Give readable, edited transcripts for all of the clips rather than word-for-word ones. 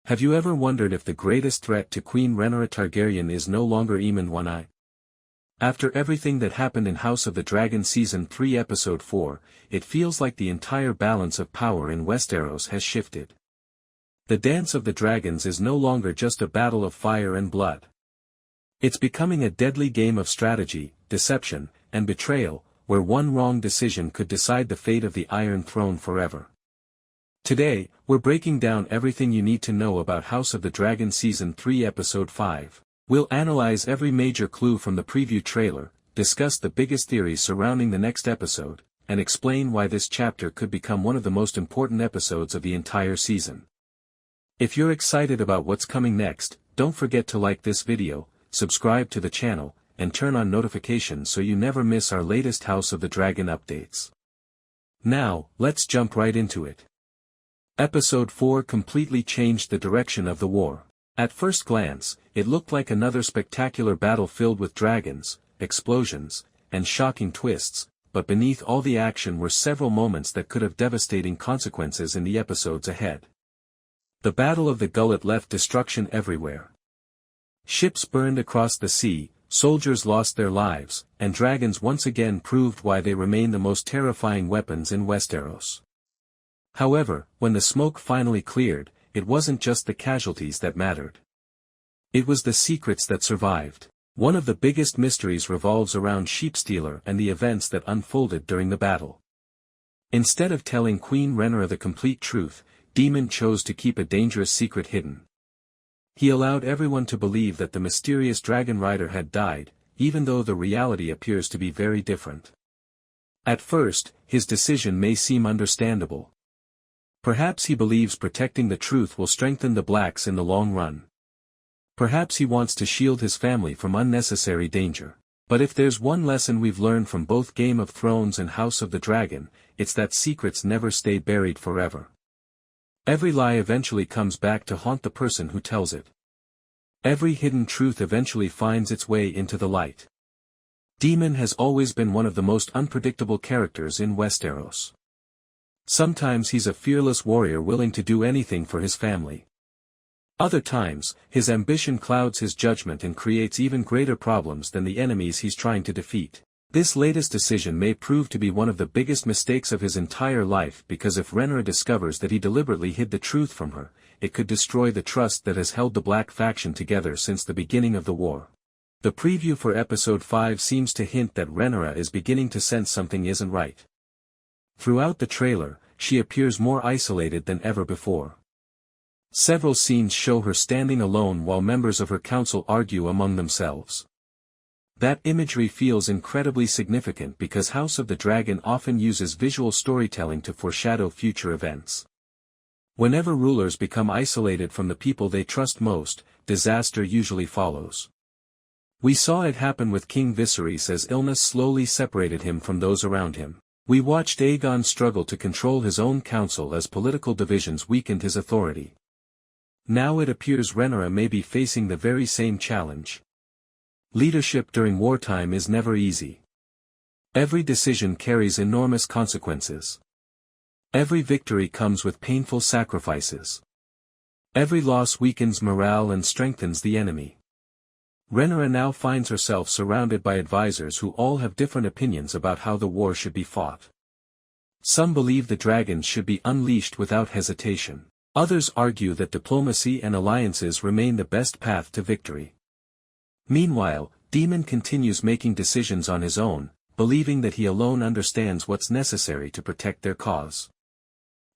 Have you ever wondered if the greatest threat to Queen Rhaenyra Targaryen is no longer Aemond One-Eye? After everything that happened in House of the Dragon Season 3 Episode 4, it feels like the entire balance of power in Westeros has shifted. The Dance of the Dragons is no longer just a battle of fire and blood. It's becoming a deadly game of strategy, deception, and betrayal, where one wrong decision could decide the fate of the Iron Throne forever. Today, we're breaking down everything you need to know about House of the Dragon Season 3 Episode 5. We'll analyze every major clue from the preview trailer, discuss the biggest theories surrounding the next episode, and explain why this chapter could become one of the most important episodes of the entire season. If you're excited about what's coming next, don't forget to like this video, subscribe to the channel, and turn on notifications so you never miss our latest House of the Dragon updates. Now, let's jump right into it. Episode 4 completely changed the direction of the war. At first glance, it looked like another spectacular battle filled with dragons, explosions, and shocking twists, but beneath all the action were several moments that could have devastating consequences in the episodes ahead. The Battle of the Gullet left destruction everywhere. Ships burned across the sea, soldiers lost their lives, and dragons once again proved why they remain the most terrifying weapons in Westeros. However, when the smoke finally cleared, it wasn't just the casualties that mattered. It was the secrets that survived. One of the biggest mysteries revolves around Sheepstealer and the events that unfolded during the battle. Instead of telling Queen Rhaenyra the complete truth, Daemon chose to keep a dangerous secret hidden. He allowed everyone to believe that the mysterious dragon rider had died, even though the reality appears to be very different. At first, his decision may seem understandable. Perhaps he believes protecting the truth will strengthen the Blacks in the long run. Perhaps he wants to shield his family from unnecessary danger. But if there's one lesson we've learned from both Game of Thrones and House of the Dragon, it's that secrets never stay buried forever. Every lie eventually comes back to haunt the person who tells it. Every hidden truth eventually finds its way into the light. Daemon has always been one of the most unpredictable characters in Westeros. Sometimes he's a fearless warrior willing to do anything for his family. Other times, his ambition clouds his judgment and creates even greater problems than the enemies he's trying to defeat. This latest decision may prove to be one of the biggest mistakes of his entire life, because if Rhaenyra discovers that he deliberately hid the truth from her, it could destroy the trust that has held the Black faction together since the beginning of the war. The preview for Episode 5 seems to hint that Rhaenyra is beginning to sense something isn't right. Throughout the trailer, she appears more isolated than ever before. Several scenes show her standing alone while members of her council argue among themselves. That imagery feels incredibly significant because House of the Dragon often uses visual storytelling to foreshadow future events. Whenever rulers become isolated from the people they trust most, disaster usually follows. We saw it happen with King Viserys as illness slowly separated him from those around him. We watched Aegon struggle to control his own council as political divisions weakened his authority. Now it appears Rhaenyra may be facing the very same challenge. Leadership during wartime is never easy. Every decision carries enormous consequences. Every victory comes with painful sacrifices. Every loss weakens morale and strengthens the enemy. Rhaenyra now finds herself surrounded by advisors who all have different opinions about how the war should be fought. Some believe the dragons should be unleashed without hesitation. Others argue that diplomacy and alliances remain the best path to victory. Meanwhile, Daemon continues making decisions on his own, believing that he alone understands what's necessary to protect their cause.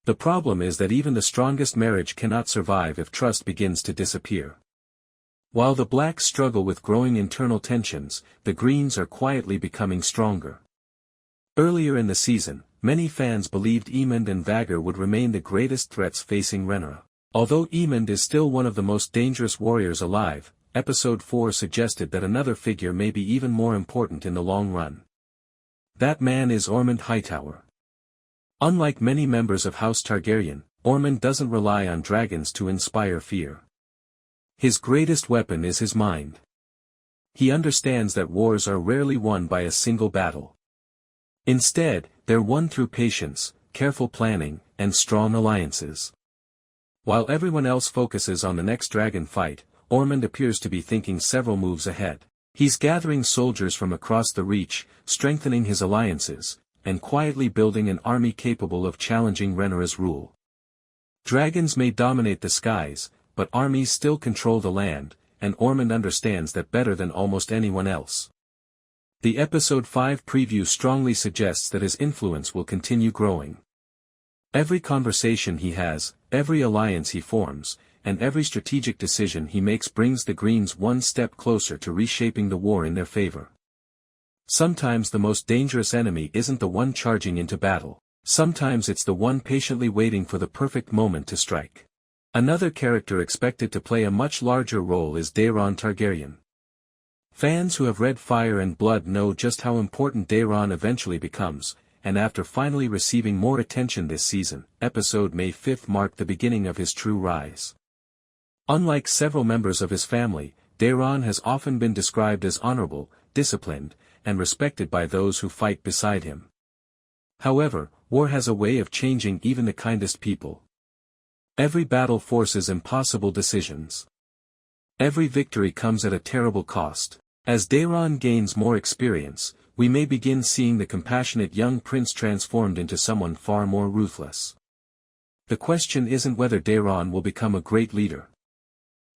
The problem is that even the strongest marriage cannot survive if trust begins to disappear. While the Blacks struggle with growing internal tensions, the Greens are quietly becoming stronger. Earlier in the season, many fans believed Aemond and Vhagar would remain the greatest threats facing Rhaenyra. Although Aemond is still one of the most dangerous warriors alive, Episode 4 suggested that another figure may be even more important in the long run. That man is Ormund Hightower. Unlike many members of House Targaryen, Ormund doesn't rely on dragons to inspire fear. His greatest weapon is his mind. He understands that wars are rarely won by a single battle. Instead, they're won through patience, careful planning, and strong alliances. While everyone else focuses on the next dragon fight, Ormund appears to be thinking several moves ahead. He's gathering soldiers from across the Reach, strengthening his alliances, and quietly building an army capable of challenging Rhaenyra's rule. Dragons may dominate the skies, but armies still control the land, and Ormund understands that better than almost anyone else. The Episode 5 preview strongly suggests that his influence will continue growing. Every conversation he has, every alliance he forms, and every strategic decision he makes brings the Greens one step closer to reshaping the war in their favor. Sometimes the most dangerous enemy isn't the one charging into battle. Sometimes it's the one patiently waiting for the perfect moment to strike. Another character expected to play a much larger role is Daemon Targaryen. Fans who have read Fire and Blood know just how important Daeron eventually becomes, and after finally receiving more attention this season, episode May 5 marked the beginning of his true rise. Unlike several members of his family, Daeron has often been described as honorable, disciplined, and respected by those who fight beside him. However, war has a way of changing even the kindest people. Every battle forces impossible decisions. Every victory comes at a terrible cost. As Daeron gains more experience, we may begin seeing the compassionate young prince transformed into someone far more ruthless. The question isn't whether Daeron will become a great leader.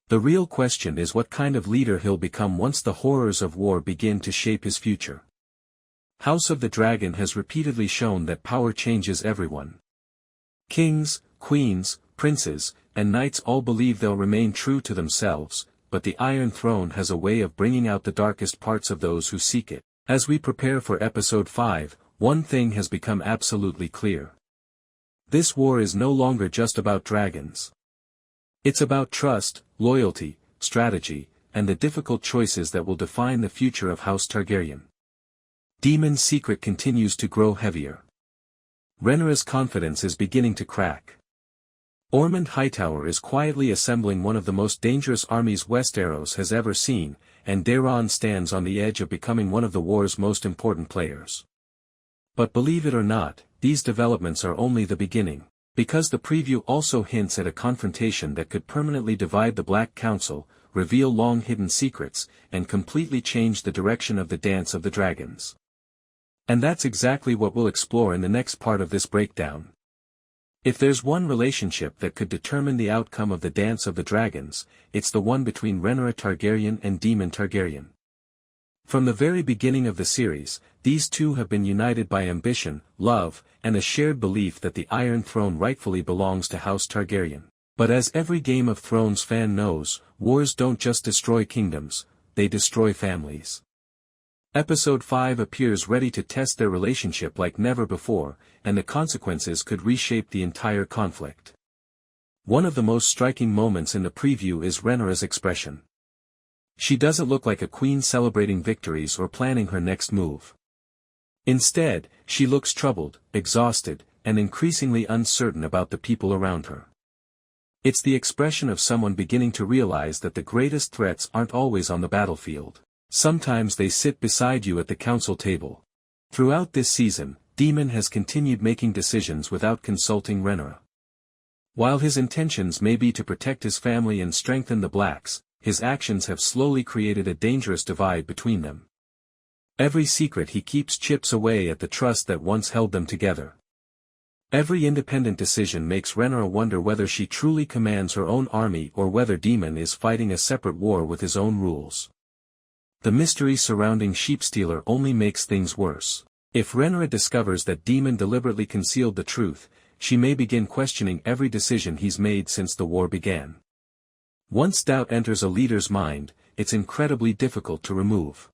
The real question is what kind of leader he'll become once the horrors of war begin to shape his future. House of the Dragon has repeatedly shown that power changes everyone. Kings, queens, princes, and knights all believe they'll remain true to themselves, but the Iron Throne has a way of bringing out the darkest parts of those who seek it. As we prepare for Episode 5, one thing has become absolutely clear. This war is no longer just about dragons. It's about trust, loyalty, strategy, and the difficult choices that will define the future of House Targaryen. Daemon's secret continues to grow heavier. Rhaenyra's confidence is beginning to crack. Ormond Hightower is quietly assembling one of the most dangerous armies Westeros has ever seen, and Daeron stands on the edge of becoming one of the war's most important players. But believe it or not, these developments are only the beginning, because the preview also hints at a confrontation that could permanently divide the Black Council, reveal long-hidden secrets, and completely change the direction of the Dance of the Dragons. And that's exactly what we'll explore in the next part of this breakdown. If there's one relationship that could determine the outcome of the Dance of the Dragons, it's the one between Rhaenyra Targaryen and Daemon Targaryen. From the very beginning of the series, these two have been united by ambition, love, and a shared belief that the Iron Throne rightfully belongs to House Targaryen. But as every Game of Thrones fan knows, wars don't just destroy kingdoms, they destroy families. Episode 5 appears ready to test their relationship like never before, and the consequences could reshape the entire conflict. One of the most striking moments in the preview is Rhaenyra's expression. She doesn't look like a queen celebrating victories or planning her next move. Instead, she looks troubled, exhausted, and increasingly uncertain about the people around her. It's the expression of someone beginning to realize that the greatest threats aren't always on the battlefield. Sometimes they sit beside you at the council table. Throughout this season, Daemon has continued making decisions without consulting Rhaenyra. While his intentions may be to protect his family and strengthen the Blacks, his actions have slowly created a dangerous divide between them. Every secret he keeps chips away at the trust that once held them together. Every independent decision makes Rhaenyra wonder whether she truly commands her own army or whether Daemon is fighting a separate war with his own rules. The mystery surrounding Sheepstealer only makes things worse. If Rhaenyra discovers that Daemon deliberately concealed the truth, she may begin questioning every decision he's made since the war began. Once doubt enters a leader's mind, it's incredibly difficult to remove.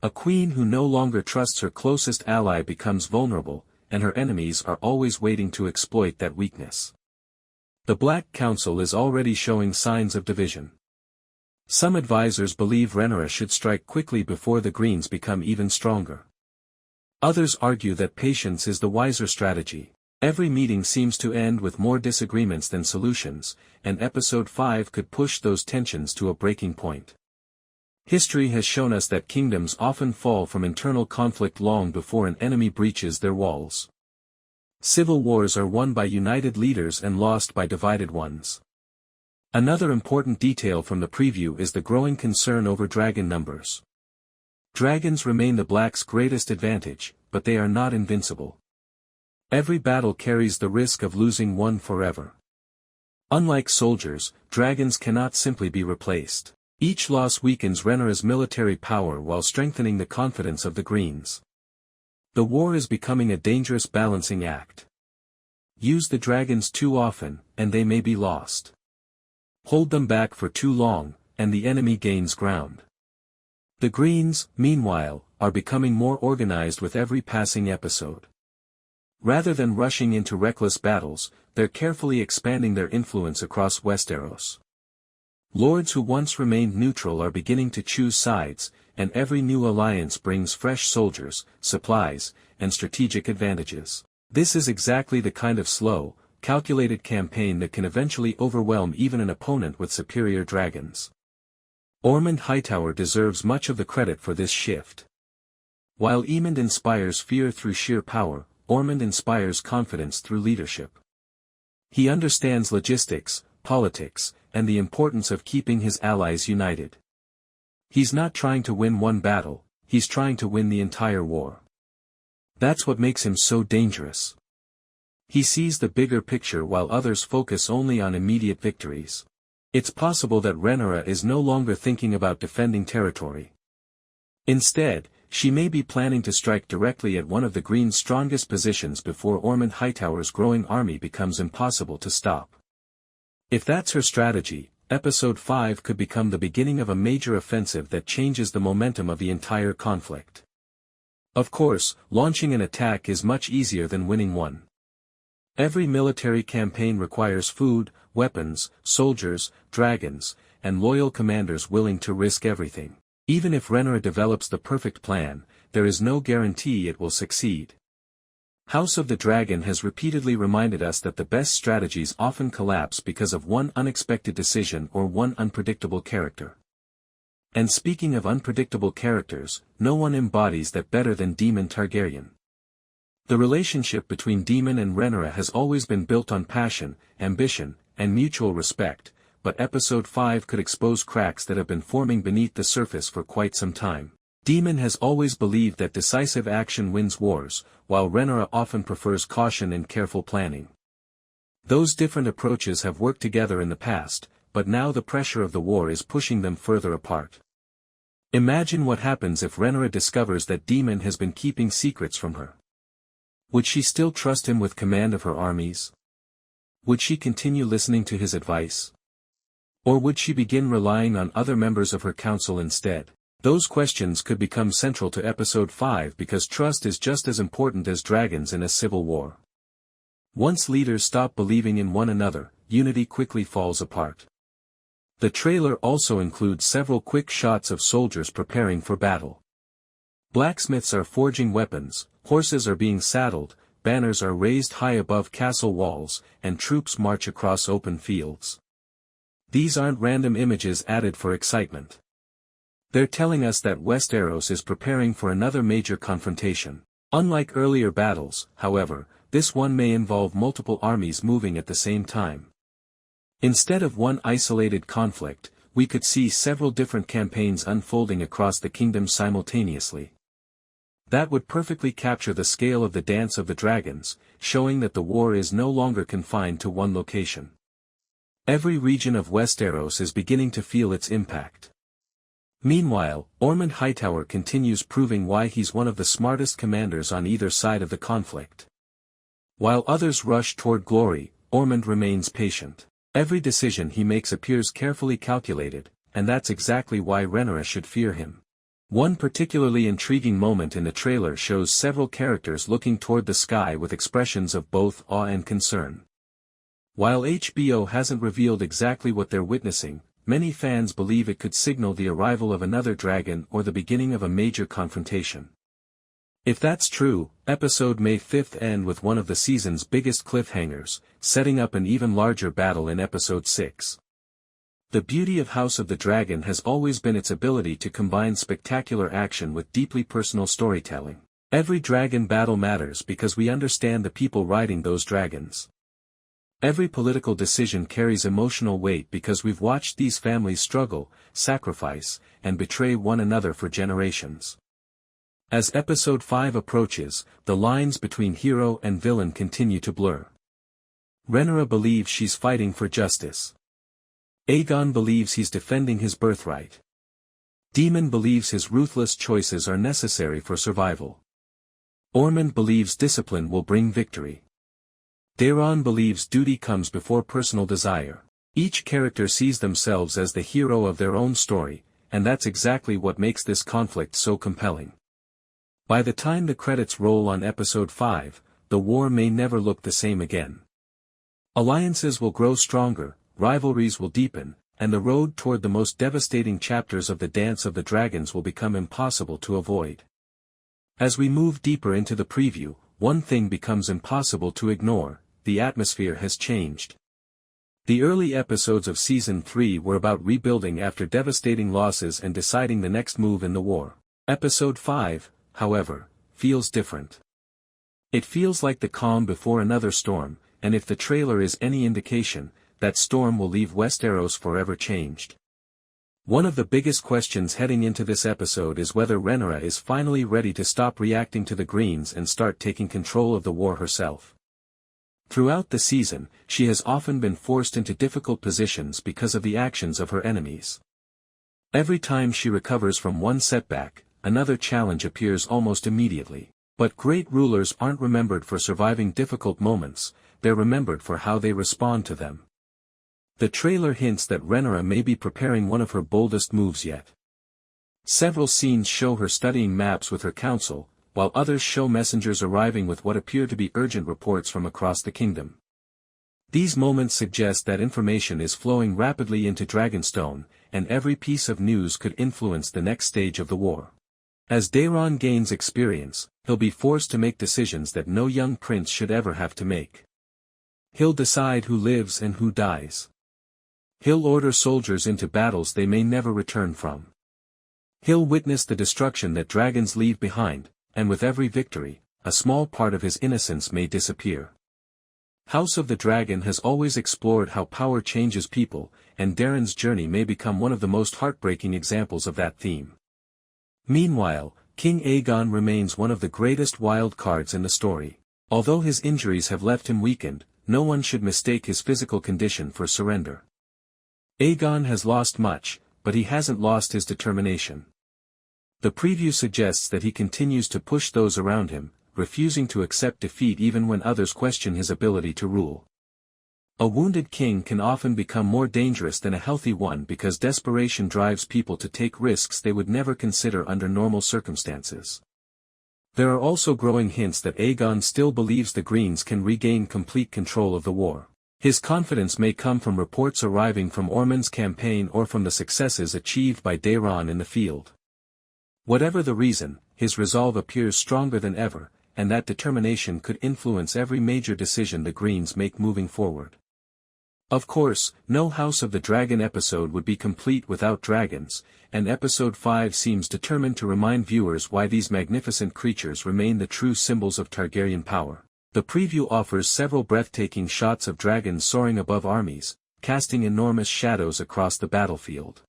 A queen who no longer trusts her closest ally becomes vulnerable, and her enemies are always waiting to exploit that weakness. The Black Council is already showing signs of division. Some advisors believe Rhaenyra should strike quickly before the Greens become even stronger. Others argue that patience is the wiser strategy. Every meeting seems to end with more disagreements than solutions, and Episode 5 could push those tensions to a breaking point. History has shown us that kingdoms often fall from internal conflict long before an enemy breaches their walls. Civil wars are won by united leaders and lost by divided ones. Another important detail from the preview is the growing concern over dragon numbers. Dragons remain the Blacks' greatest advantage, but they are not invincible. Every battle carries the risk of losing one forever. Unlike soldiers, dragons cannot simply be replaced. Each loss weakens Rhaenyra's military power while strengthening the confidence of the Greens. The war is becoming a dangerous balancing act. Use the dragons too often, and they may be lost. Hold them back for too long, and the enemy gains ground. The Greens, meanwhile, are becoming more organized with every passing episode. Rather than rushing into reckless battles, they're carefully expanding their influence across Westeros. Lords who once remained neutral are beginning to choose sides, and every new alliance brings fresh soldiers, supplies, and strategic advantages. This is exactly the kind of slow, calculated campaign that can eventually overwhelm even an opponent with superior dragons. Ormund Hightower deserves much of the credit for this shift. While Aemond inspires fear through sheer power, Ormund inspires confidence through leadership. He understands logistics, politics, and the importance of keeping his allies united. He's not trying to win one battle, he's trying to win the entire war. That's what makes him so dangerous. He sees the bigger picture while others focus only on immediate victories. It's possible that Rhaenyra is no longer thinking about defending territory. Instead, she may be planning to strike directly at one of the Green's strongest positions before Ormund Hightower's growing army becomes impossible to stop. If that's her strategy, Episode 5 could become the beginning of a major offensive that changes the momentum of the entire conflict. Of course, launching an attack is much easier than winning one. Every military campaign requires food, weapons, soldiers, dragons, and loyal commanders willing to risk everything. Even if Rhaenyra develops the perfect plan, there is no guarantee it will succeed. House of the Dragon has repeatedly reminded us that the best strategies often collapse because of one unexpected decision or one unpredictable character. And speaking of unpredictable characters, no one embodies that better than Daemon Targaryen. The relationship between Daemon and Rhaenyra has always been built on passion, ambition, and mutual respect, but Episode 5 could expose cracks that have been forming beneath the surface for quite some time. Daemon has always believed that decisive action wins wars, while Rhaenyra often prefers caution and careful planning. Those different approaches have worked together in the past, but now the pressure of the war is pushing them further apart. Imagine what happens if Rhaenyra discovers that Daemon has been keeping secrets from her. Would she still trust him with command of her armies? Would she continue listening to his advice? Or would she begin relying on other members of her council instead? Those questions could become central to Episode 5 because trust is just as important as dragons in a civil war. Once leaders stop believing in one another, unity quickly falls apart. The trailer also includes several quick shots of soldiers preparing for battle. Blacksmiths are forging weapons, horses are being saddled, banners are raised high above castle walls, and troops march across open fields. These aren't random images added for excitement. They're telling us that Westeros is preparing for another major confrontation. Unlike earlier battles, however, this one may involve multiple armies moving at the same time. Instead of one isolated conflict, we could see several different campaigns unfolding across the kingdom simultaneously. That would perfectly capture the scale of the Dance of the Dragons, showing that the war is no longer confined to one location. Every region of Westeros is beginning to feel its impact. Meanwhile, Ormund Hightower continues proving why he's one of the smartest commanders on either side of the conflict. While others rush toward glory, Ormund remains patient. Every decision he makes appears carefully calculated, and that's exactly why Rhaenyra should fear him. One particularly intriguing moment in the trailer shows several characters looking toward the sky with expressions of both awe and concern. While HBO hasn't revealed exactly what they're witnessing, many fans believe it could signal the arrival of another dragon or the beginning of a major confrontation. If that's true, episode May 5 end with one of the season's biggest cliffhangers, setting up an even larger battle in episode 6. The beauty of House of the Dragon has always been its ability to combine spectacular action with deeply personal storytelling. Every dragon battle matters because we understand the people riding those dragons. Every political decision carries emotional weight because we've watched these families struggle, sacrifice, and betray one another for generations. As Episode 5 approaches, the lines between hero and villain continue to blur. Rhaenyra believes she's fighting for justice. Aegon believes he's defending his birthright. Daemon believes his ruthless choices are necessary for survival. Ormund believes discipline will bring victory. Daeron believes duty comes before personal desire. Each character sees themselves as the hero of their own story, and that's exactly what makes this conflict so compelling. By the time the credits roll on Episode 5, the war may never look the same again. Alliances will grow stronger, rivalries will deepen, and the road toward the most devastating chapters of the Dance of the Dragons will become impossible to avoid. As we move deeper into the preview, one thing becomes impossible to ignore: the atmosphere has changed. The early episodes of Season 3 were about rebuilding after devastating losses and deciding the next move in the war. Episode 5, however, feels different. It feels like the calm before another storm, and if the trailer is any indication, that storm will leave Westeros forever changed. One of the biggest questions heading into this episode is whether Rhaenyra is finally ready to stop reacting to the Greens and start taking control of the war herself. Throughout the season, she has often been forced into difficult positions because of the actions of her enemies. Every time she recovers from one setback, another challenge appears almost immediately. But great rulers aren't remembered for surviving difficult moments, they're remembered for how they respond to them. The trailer hints that Rhaenyra may be preparing one of her boldest moves yet. Several scenes show her studying maps with her council, while others show messengers arriving with what appear to be urgent reports from across the kingdom. These moments suggest that information is flowing rapidly into Dragonstone, and every piece of news could influence the next stage of the war. As Daeron gains experience, he'll be forced to make decisions that no young prince should ever have to make. He'll decide who lives and who dies. He'll order soldiers into battles they may never return from. He'll witness the destruction that dragons leave behind, and with every victory, a small part of his innocence may disappear. House of the Dragon has always explored how power changes people, and Daeron's journey may become one of the most heartbreaking examples of that theme. Meanwhile, King Aegon remains one of the greatest wild cards in the story. Although his injuries have left him weakened, no one should mistake his physical condition for surrender. Aegon has lost much, but he hasn't lost his determination. The preview suggests that he continues to push those around him, refusing to accept defeat even when others question his ability to rule. A wounded king can often become more dangerous than a healthy one because desperation drives people to take risks they would never consider under normal circumstances. There are also growing hints that Aegon still believes the Greens can regain complete control of the war. His confidence may come from reports arriving from Ormund's campaign or from the successes achieved by Daeron in the field. Whatever the reason, his resolve appears stronger than ever, and that determination could influence every major decision the Greens make moving forward. Of course, no House of the Dragon episode would be complete without dragons, and Episode 5 seems determined to remind viewers why these magnificent creatures remain the true symbols of Targaryen power. The preview offers several breathtaking shots of dragons soaring above armies, casting enormous shadows across the battlefield.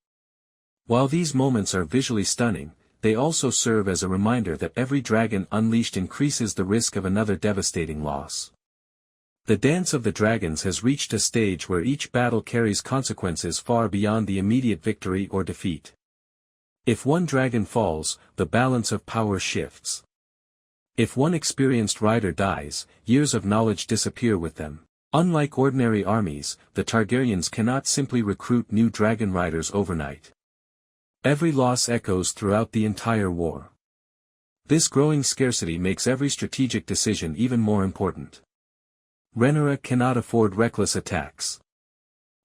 While these moments are visually stunning, they also serve as a reminder that every dragon unleashed increases the risk of another devastating loss. The Dance of the Dragons has reached a stage where each battle carries consequences far beyond the immediate victory or defeat. If one dragon falls, the balance of power shifts. If one experienced rider dies, years of knowledge disappear with them. Unlike ordinary armies, the Targaryens cannot simply recruit new dragon riders overnight. Every loss echoes throughout the entire war. This growing scarcity makes every strategic decision even more important. Rhaenyra cannot afford reckless attacks.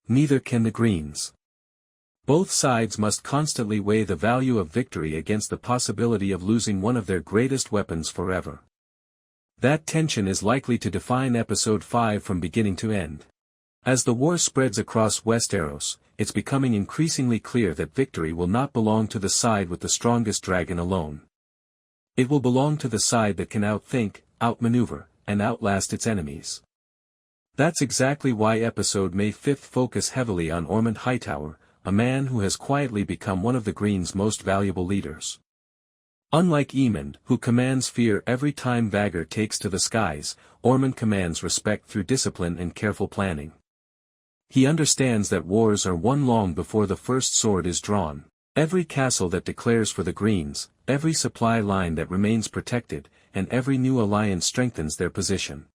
Neither can the Greens. Both sides must constantly weigh the value of victory against the possibility of losing one of their greatest weapons forever. That tension is likely to define Episode 5 from beginning to end. As the war spreads across Westeros, it's becoming increasingly clear that victory will not belong to the side with the strongest dragon alone. It will belong to the side that can outthink, outmaneuver, and outlast its enemies. That's exactly why episode May 5 focus heavily on Ormond Hightower, a man who has quietly become one of the Green's most valuable leaders. Unlike Aemond, who commands fear every time Vhagar takes to the skies, Ormond commands respect through discipline and careful planning. He understands that wars are won long before the first sword is drawn. Every castle that declares for the Greens, every supply line that remains protected, and every new alliance strengthens their position.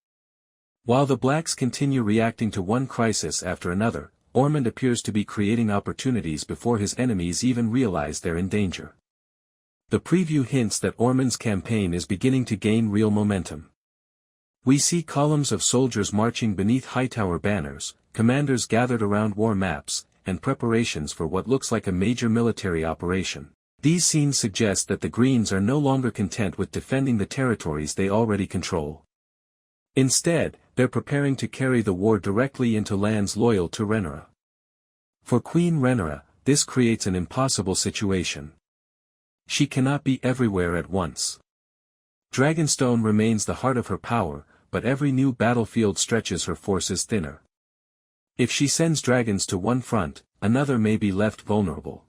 While the Blacks continue reacting to one crisis after another, Ormond appears to be creating opportunities before his enemies even realize they're in danger. The preview hints that Ormond's campaign is beginning to gain real momentum. We see columns of soldiers marching beneath Hightower banners, commanders gathered around war maps, and preparations for what looks like a major military operation. These scenes suggest that the Greens are no longer content with defending the territories they already control. Instead, they're preparing to carry the war directly into lands loyal to Rhaenyra. For Queen Rhaenyra, this creates an impossible situation. She cannot be everywhere at once. Dragonstone remains the heart of her power, but every new battlefield stretches her forces thinner. If she sends dragons to one front, another may be left vulnerable.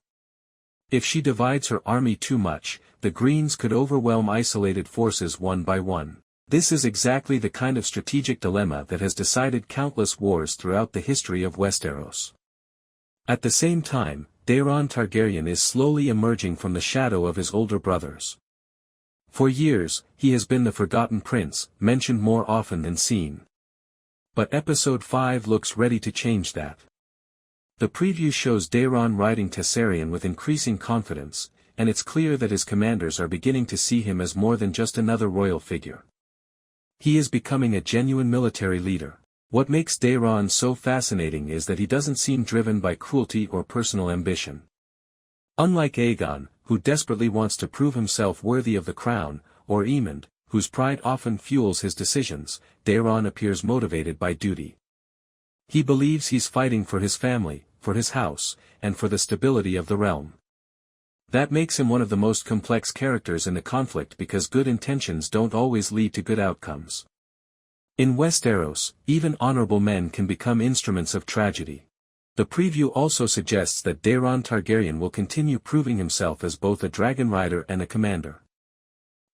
If she divides her army too much, the Greens could overwhelm isolated forces one by one. This is exactly the kind of strategic dilemma that has decided countless wars throughout the history of Westeros. At the same time, Daemon Targaryen is slowly emerging from the shadow of his older brothers. For years, he has been the forgotten prince, mentioned more often than seen. But episode 5 looks ready to change that. The preview shows Daeron riding Tessarion with increasing confidence, and it's clear that his commanders are beginning to see him as more than just another royal figure. He is becoming a genuine military leader. What makes Daeron so fascinating is that he doesn't seem driven by cruelty or personal ambition. Unlike Aegon, who desperately wants to prove himself worthy of the crown, or Aemond, whose pride often fuels his decisions, Daeron appears motivated by duty. He believes he's fighting for his family, for his house, and for the stability of the realm. That makes him one of the most complex characters in the conflict because good intentions don't always lead to good outcomes. In Westeros, even honorable men can become instruments of tragedy. The preview also suggests that Daemon Targaryen will continue proving himself as both a dragon rider and a commander.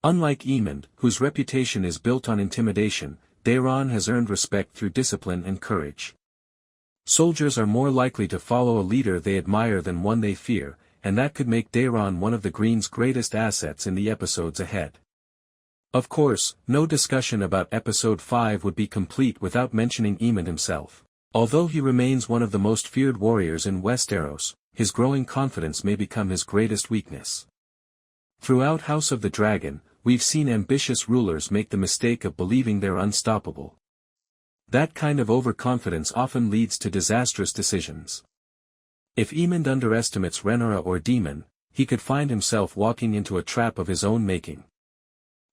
Unlike Aemond, whose reputation is built on intimidation, Daeron has earned respect through discipline and courage. Soldiers are more likely to follow a leader they admire than one they fear, and that could make Daeron one of the Green's greatest assets in the episodes ahead. Of course, no discussion about episode 5 would be complete without mentioning Aemond himself. Although he remains one of the most feared warriors in Westeros, his growing confidence may become his greatest weakness. Throughout House of the Dragon, we've seen ambitious rulers make the mistake of believing they're unstoppable. That kind of overconfidence often leads to disastrous decisions. If Aemond underestimates Rhaenyra or Daemon, he could find himself walking into a trap of his own making.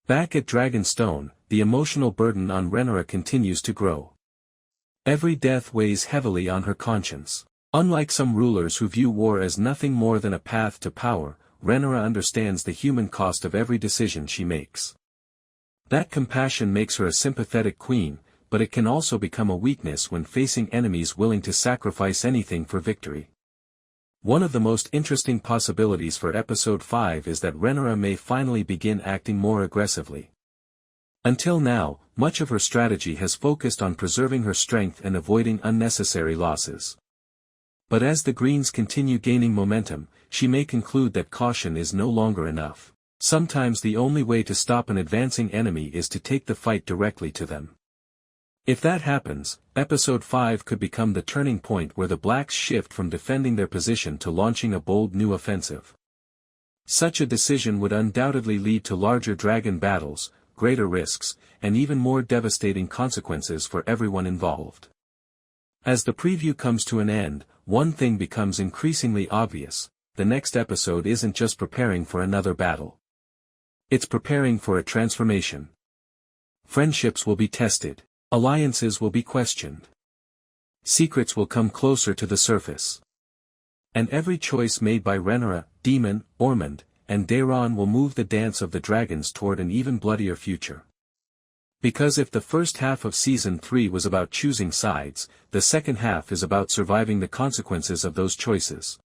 Back at Dragonstone, the emotional burden on Rhaenyra continues to grow. Every death weighs heavily on her conscience. Unlike some rulers who view war as nothing more than a path to power, Rhaenyra understands the human cost of every decision she makes. That compassion makes her a sympathetic queen, but it can also become a weakness when facing enemies willing to sacrifice anything for victory. One of the most interesting possibilities for episode 5 is that Rhaenyra may finally begin acting more aggressively. Until now, much of her strategy has focused on preserving her strength and avoiding unnecessary losses. But as the Greens continue gaining momentum, she may conclude that caution is no longer enough. Sometimes the only way to stop an advancing enemy is to take the fight directly to them. If that happens, episode 5 could become the turning point where the Blacks shift from defending their position to launching a bold new offensive. Such a decision would undoubtedly lead to larger dragon battles, greater risks, and even more devastating consequences for everyone involved. As the preview comes to an end, one thing becomes increasingly obvious: the next episode isn't just preparing for another battle. It's preparing for a transformation. Friendships will be tested. Alliances will be questioned. Secrets will come closer to the surface. And every choice made by Rhaenyra, Daemon, Ormond, and Daeron will move the dance of the dragons toward an even bloodier future. Because if the first half of Season 3 was about choosing sides, the second half is about surviving the consequences of those choices.